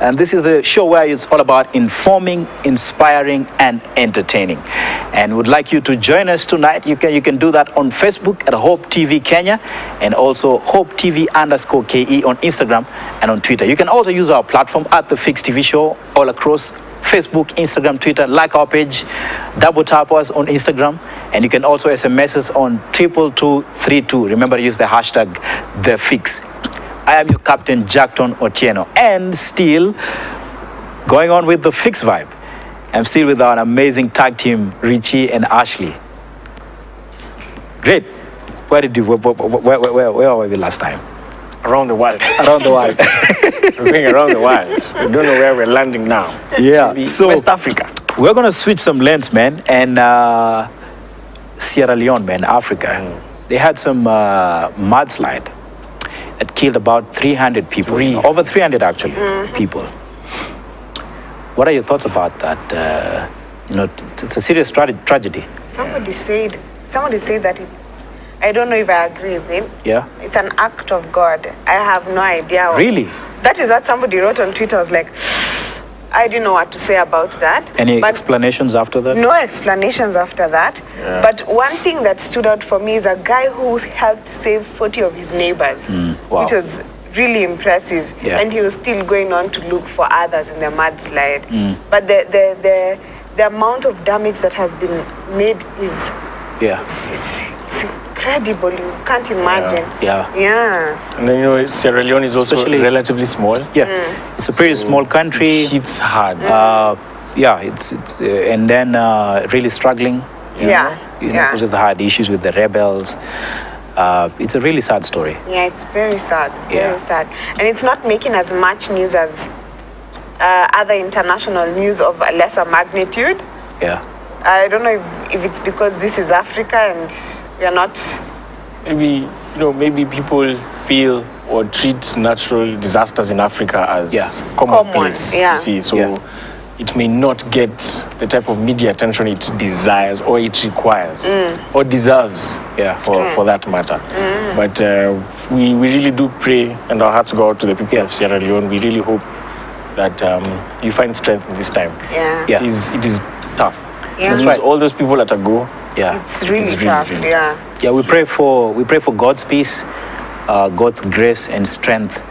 And this is a show where it's all about informing, inspiring, and entertaining. And would like you to join us tonight. You can do that on Facebook at Hope TV Kenya, and also Hope TV_KE on Instagram and on Twitter. You can also use our platform at The Fix TV Show all across Facebook, Instagram, Twitter. Like our page, double tap us on Instagram, and you can also SMS us on 22232. Remember to use the hashtag #TheFix. I am your captain, Jackton Otieno, and still going on with the Fix vibe. I'm still with our amazing tag team, Richie and Ashley. Great. Where were we last time? Around the world. Around the world. We're going around the world. We don't know where we're landing now. Yeah. Maybe So West Africa. we're gonna switch some lanes, man, and Sierra Leone, man, Africa. They had some mudslide that killed about 300 people. Over 300 actually, people. What are your thoughts about that? It's a serious tragedy. Somebody said that I don't know if I agree with it. Yeah. It's an act of God. I have no idea. Really? That is what somebody wrote on Twitter. I was like, I didn't know what to say about that. Any But explanations after that? no explanations after that. Yeah. But one thing that stood out for me is a guy who helped save 40 of his neighbors, Wow. which was really impressive. Yeah. And he was still going on to look for others in the mudslide. But the amount of damage that has been made is Yeah. it's incredible. You can't imagine. Yeah. Yeah. And then, Sierra Leone is also Especially- relatively small. Yeah. It's a pretty small country. It hits hard. Yeah, it's and then really struggling. Yeah. Because of the hard issues with the rebels. It's a really sad story. Yeah, it's very sad. Very Yeah. sad. And it's not making as much news as other international news of a lesser magnitude. Yeah. I don't know if it's because this is Africa and we are not. Maybe people feel or treat natural disasters in Africa as Yeah. commonplace. Common, yeah. You see, so Yeah. it may not get the type of media attention it desires or it requires or deserves. Yeah. For that matter. But we really do pray, and our hearts go out to the people of Sierra Leone. We really hope that you find strength in this time. Yeah. Yeah. It is tough. Yeah. To lose all those people at a go. Yeah. It's really really, tough. really Yeah. Yeah, we pray for God's peace, God's grace and strength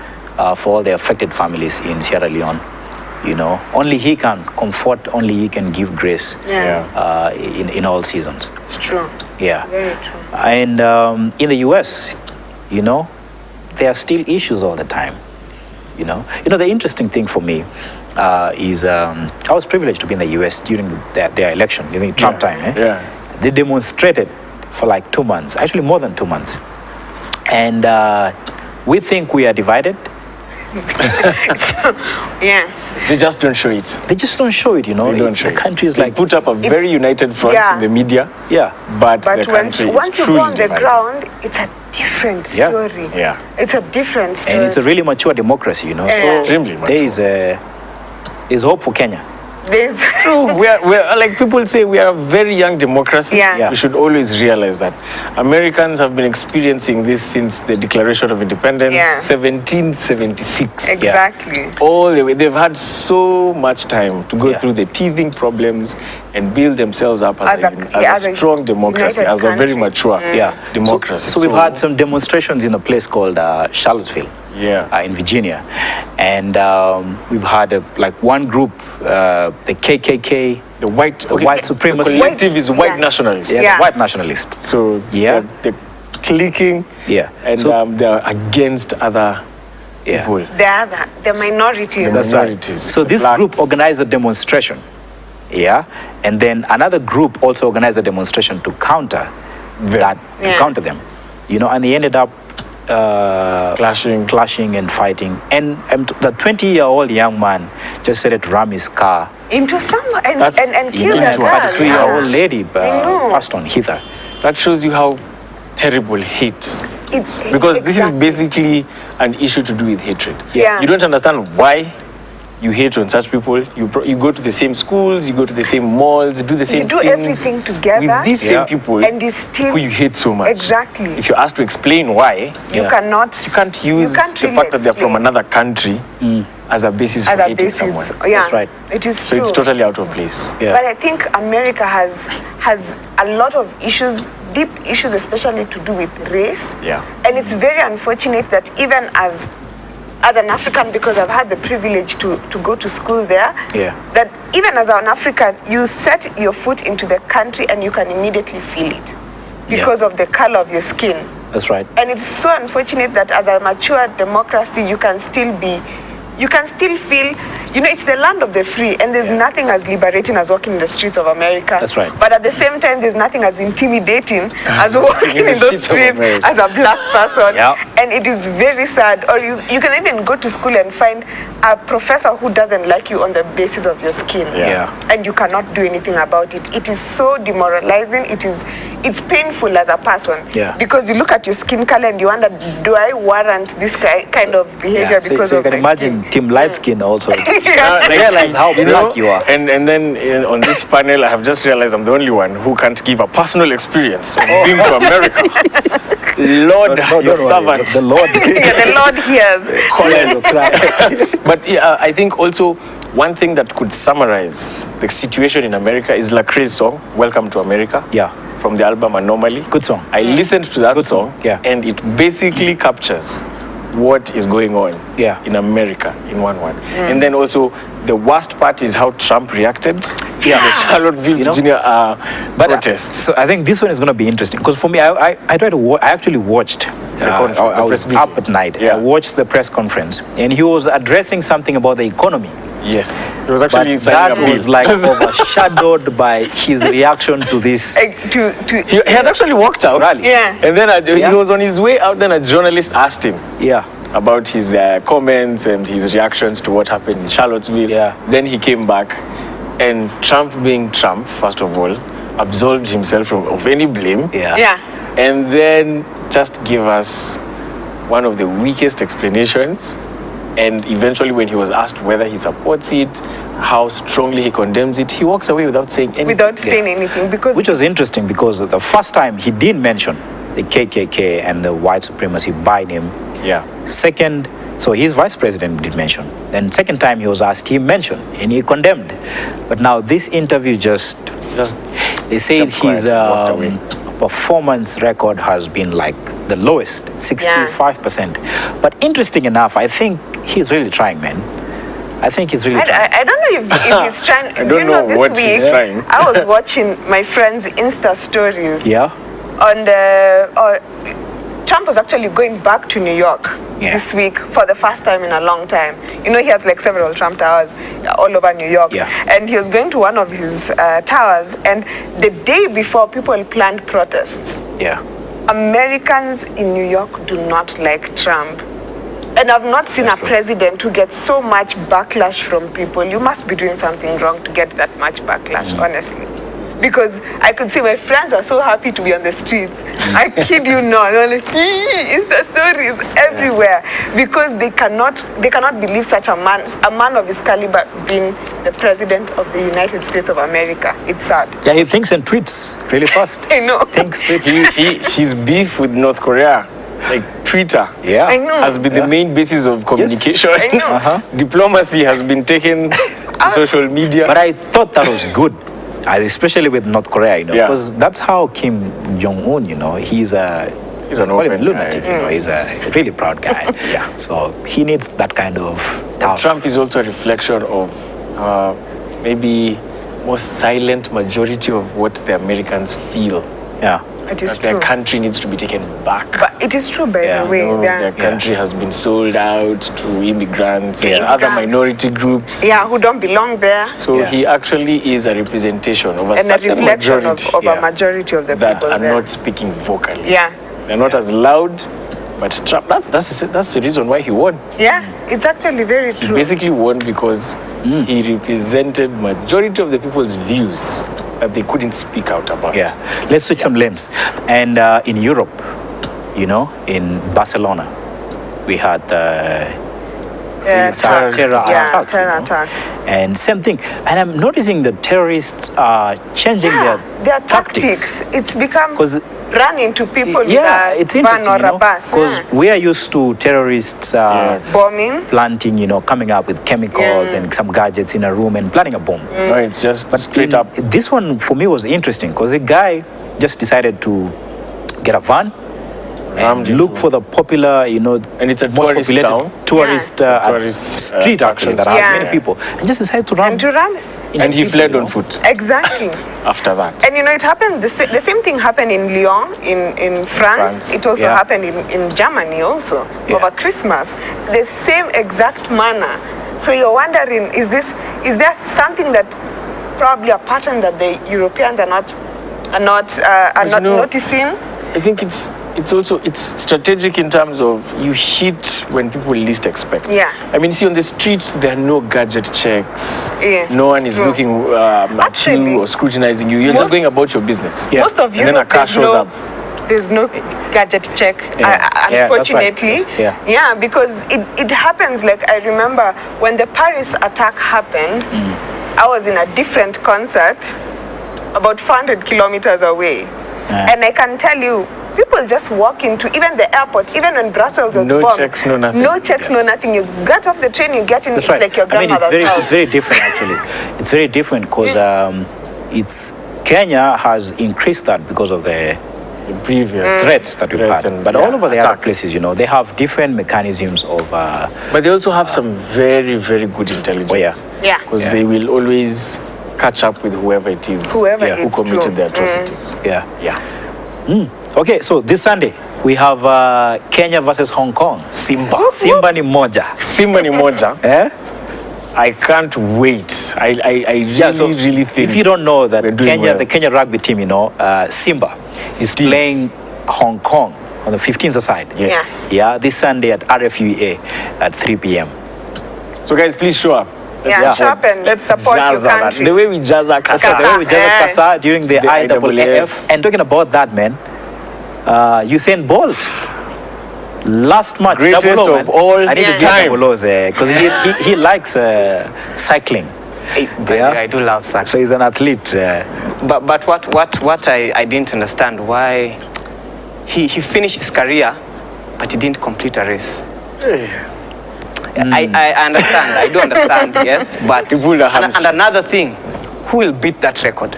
for all the affected families in Sierra Leone. Only He can comfort, only He can give grace Yeah. in all seasons. It's true. Yeah. Very true. And in the US, there are still issues all the time. The interesting thing for me is I was privileged to be in the US during their election, during Trump time. Yeah. They demonstrated for like 2 months, actually more than 2 months. And we think we are divided. Yeah. They just don't show it. They just don't show it, They don't show The it. country is They like, put up a very united front Yeah. in the media, yeah, but the But country once is you truly go on the divided. ground, it's a different Yeah. story. Yeah. It's a different story. and it's a really mature democracy, Yeah. So Extremely there is hope for Kenya. There's We're like people say, we are a very young democracy. Yeah. Yeah. We should always realize that Americans have been experiencing this since the Declaration of Independence, Yeah. 1776. exactly. All the way, they've had so much time to go Yeah. through the teething problems and build themselves up as As a a strong democracy, united as a very country. mature Yeah, democracy. So we've had some demonstrations in a place called Charlottesville. Yeah. In Virginia, and we've had one group, the KKK, the white supremacy. The collective is white Yeah. nationalists. yeah, Yeah. the white nationalists. So Yeah. they're clicking. Yeah. And So- they're against other Yeah. people. The minority. The That's right. minorities, So the this blacks. group organized a demonstration, and then another group also organized a demonstration to counter that, to Yeah. counter them, and they ended up Clashing. and fighting. And the 20-year-old young man just said to ram his car. Into someone That's- and kill And that a girl. 32-year-old lady know. passed on hither. That shows you how terrible hate. It's Because this is exactly. basically an issue to do with hatred. Yeah. You don't understand why you hate on such people. You go to the same schools, you go to the same malls, do the same You do things everything together. with these Yeah. same people And you still- who you hate so much. Exactly. If you're asked to explain why, You Yeah. cannot. you can't use the really fact that they're from explain another country as a basis as for a hating basis. someone. Yeah, That's right. It is So true. it's totally out of place. Yeah. But I think America has a lot of issues, deep issues, especially to do with race. Yeah. And it's very unfortunate that even as an African, because I've had the privilege to go to school there, Yeah. that even as an African, you set your foot into the country and you can immediately feel it because of the color of your skin. That's right. And it's so unfortunate that as a mature democracy, you can still feel, it's the land of the free, and there's nothing as liberating as walking in the streets of America. That's right. But at the same time, there's nothing as intimidating as walking in the those streets of streets America. as a black person. Yeah. And it is very sad. Or you can even go to school and find a professor who doesn't like you on the basis of your skin. Yeah. And you cannot do anything about it. It is so demoralizing. It's painful as a person. Yeah. Because you look at your skin color and you wonder, do I warrant this kind of behavior So, because so you of can my imagine skin? Team Light Skin also. Yeah. Realize how black you are. And then on this panel, I have just realized I'm the only one who can't give a personal experience of being to America. Lord, Don't your worry. servant. The Lord. Yeah, the Lord hears. Colin. But I think also one thing that could summarize the situation in America is Lecrae's song, Welcome to America. Yeah. From the album Anomaly. Good song. I listened to that Good song, song, yeah. and it basically captures what is going on Yeah. in America in one word. And then also the worst part is how Trump reacted Yeah. to the Charlottesville, You know, Virginia But protests. so I think this one is going to be interesting because for me, I tried to. I actually watched. conference, I the was press up meeting. at night. Yeah. I watched the press conference, and he was addressing something about the economy. Yes, it was But actually signing that a was bill. like overshadowed by his reaction to this. He had actually walked out. Rally. Yeah. And then Yeah. he was on his way out. Then a journalist asked him Yeah. about his comments and his reactions to what happened in Charlottesville. Yeah. Then he came back, and Trump, being Trump, first of all, absolved himself of any blame. Yeah. Yeah. And then just gave us one of the weakest explanations. And eventually, when he was asked whether he supports it, how strongly he condemns it, he walks away without saying anything. Without saying anything, because Which was interesting because the first time he didn't mention the KKK and the white supremacy by name. Yeah. Second, so his vice president did mention. Then second time he was asked, he mentioned and he condemned. But now this interview just they say kept quiet his and walked away. performance record has been like the lowest, 65%. But interesting enough, I think he's really trying, man. I think he's really trying. I don't know if he's trying. I Do don't you know know this what week, he's trying. I was watching my friend's Insta stories Yeah? on Trump was actually going back to New York Yeah. this week for the first time in a long time. You know, he has like several Trump towers all over New York. Yeah. And he was going to one of his towers, and the day before, people planned protests. Yeah. Americans in New York do not like Trump. And I've not seen That's a true. president who gets so much backlash from people. You must be doing something wrong to get that much backlash, honestly. Because I could see my friends are so happy to be on the streets. I kid you not. They're like, Insta stories everywhere. Because they cannot believe such a man of his caliber being the president of the United States of America. It's sad. Yeah, he thinks and tweets really fast. I know. Thinks, tweets. His beef with North Korea, like Twitter, Yeah. I know. has been the main basis of communication. I know. Diplomacy has been taken to social media. But I thought that was good, especially with North Korea, you know, Yeah. because that's how Kim Jong-un, you know, he's an call him open lunatic, guy. you know, he's a really proud guy. Yeah. So he needs that kind of tough. Trump is also a reflection of maybe more silent majority of what the Americans feel. Yeah. It is That their true. country needs to be taken back. But it is true, by Yeah. the way. You know, Yeah. their country has been sold out to immigrants and Yeah. other Immigrants. minority groups. Yeah, who don't belong there. So Yeah. he actually is a representation of a And a certain reflection majority of Yeah. a majority of the that people are there. not speaking vocally. Yeah. They're not as loud, but Trump, that's the reason why he won. Yeah, it's actually very He true. basically won because he represented majority of the people's views that they couldn't speak out about. Yeah. Let's switch some lanes. And in Europe, you know, in Barcelona, we had terror attack. terror you know. attack. And same thing. And I'm noticing the terrorists are changing Their tactics. It's become 'Cause- run into people Yeah, with it's a interesting, van you or know, a bus. because we are used to terrorists Bombing. planting, you know, coming up with chemicals and some gadgets in a room and planning a bomb. No, it's just straight In- up. This one for me was interesting because the guy just decided to get a van Rammed and look into- for the popular, you know, And it's a most tourist populated town. tourist, It's a tourist, street actually attraction. that has Yeah. many people, and just decided to run. And to run. And he people, fled you on know. foot Exactly. after that. And you know, it happened, the same thing happened in Lyon, in France. France. It also Yeah. happened in Germany also, Yeah. over Christmas. The same exact manner. So you're wondering, is there something that, probably a pattern that the Europeans are not you know, noticing? I think it's strategic in terms of you hit when people least expect. Yeah. I mean, see, on the street there are no gadget checks. Yeah, No one it's is true. looking at Actually, you or scrutinizing you. You're just most- going about your business. Yeah. Most of And then a Europe, car shows up. there's no gadget check, Yeah. Yeah, that's right. unfortunately. Yeah. Because it happens, like I remember when the Paris attack happened, I was in a different concert about 400 kilometers away. Yeah. And I can tell you, people just walk into even the airport, even when Brussels was No bombed. checks, no nothing. No checks, no nothing. You get off the train, you get in, That's it's right. like your I mean, grandmother's house. it's very different actually. It's very different because it's Kenya has increased that because of the The previous threats that we've Threats had. and, But yeah, all over the other attacks. places, you know, they have different mechanisms of. But they also have some very, very good intelligence. Oh, yeah. Yeah. Because Yeah. they will always catch up with whoever it is Whoever Yeah. who it's committed true. the atrocities. Yeah. Yeah. Okay, so this Sunday we have Kenya versus Hong Kong. Simba. Simba ni moja. Simba ni moja. Eh? I can't wait. I really, really think. If you don't know that we're doing Kenya, well. the Kenya rugby team, you know, Simba is playing Hong Kong on the 15th side. Yes. Yeah, this Sunday at RFUA at 3 p.m. So guys, please show up. Yeah, show up and support your jazz that. country. The way we jazz our That's Kasa. the way we just eh. Kasa during the IAAF. IAAF. And talking about that, man, Usain Bolt. Last match, Greatest double O, of man. all I need to time. get double O's because he likes cycling. But Yeah. I do love So cycling. he's an athlete. But what I didn't understand why he finished his career, but he didn't complete a race. I understand. I do understand. Yes, but He pulled a and hamstring. another thing, who will beat that record?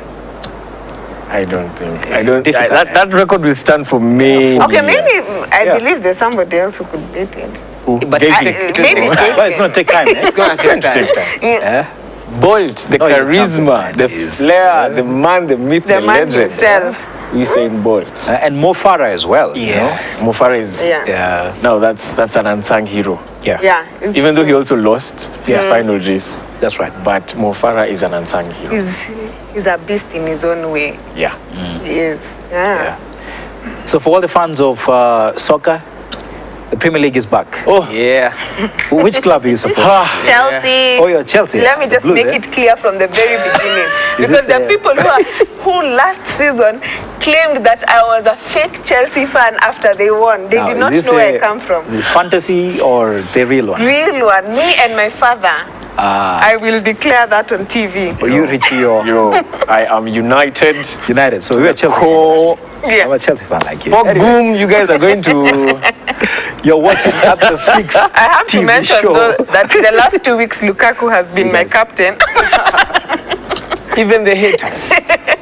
I don't think. I don't. Difficult, that record will stand for me. Okay, maybe I Yeah. believe there's somebody else who could beat it. But David. Maybe But it's going to take time. Eh? it's going to take time. Yeah. Bolt, the No, he's a charisma, champion, the man. He is. flair, the man, the myth, The the man legend. himself. Usain Bolt. And Mo Farah as well. Yes. Mo Farah is. Yeah. Yeah. No, that's an unsung hero. Yeah. Yeah. it's Even though he true. also lost his final race, That's right. but Mo Farah is an unsung hero. He's a beast in his own way. Yeah. He is. Yeah. So for all the fans of soccer, the Premier League is back. Oh, Yeah. Which club do you support? Chelsea. Oh, you're Chelsea. Let me The just Blues, make eh? it clear from the very beginning. Is Because this, the people who last season claimed that I was a fake Chelsea fan after they won. They Now, did is not this know where I come from. Is it fantasy or the real one? Real one. Me and my father. I will declare that on TV. Or you, Richie, or yo, I am united. United? So we are Chelsea. Core. Yeah. I'm a Chelsea fan like you. Pop boom, you guys are going to. You're watching at the Fix I have to TV mention show. though, that the last 2 weeks Lukaku has been my Yes. captain. Even the haters,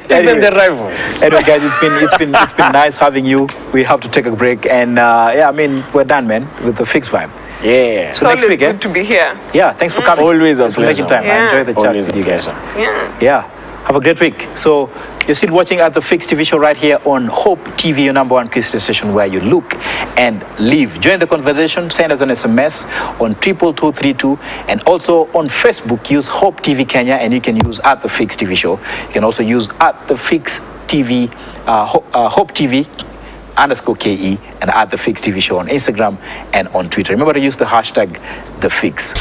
even the rivals. Anyway, guys, it's been nice having you. We have to take a break, and yeah, I mean we're done, man, with the Fix vibe. Yeah. So It's next always week, good to be here. yeah, thanks for coming. Always a Thanks for making pleasure. time. I Yeah. enjoy the chat Always with a you guys. pleasure. Yeah. Yeah. Have a great week. So you're still watching at the Fix TV show right here on Hope TV, your number one Christian station where you look and live. Join the conversation. Send us an SMS on 22232 and also on Facebook. Use Hope TV Kenya and you can use at the Fix TV show. You can also use at the Fix TV, Hope TV _KE and at the Fix TV show on Instagram and on Twitter. Remember to use the hashtag the Fix.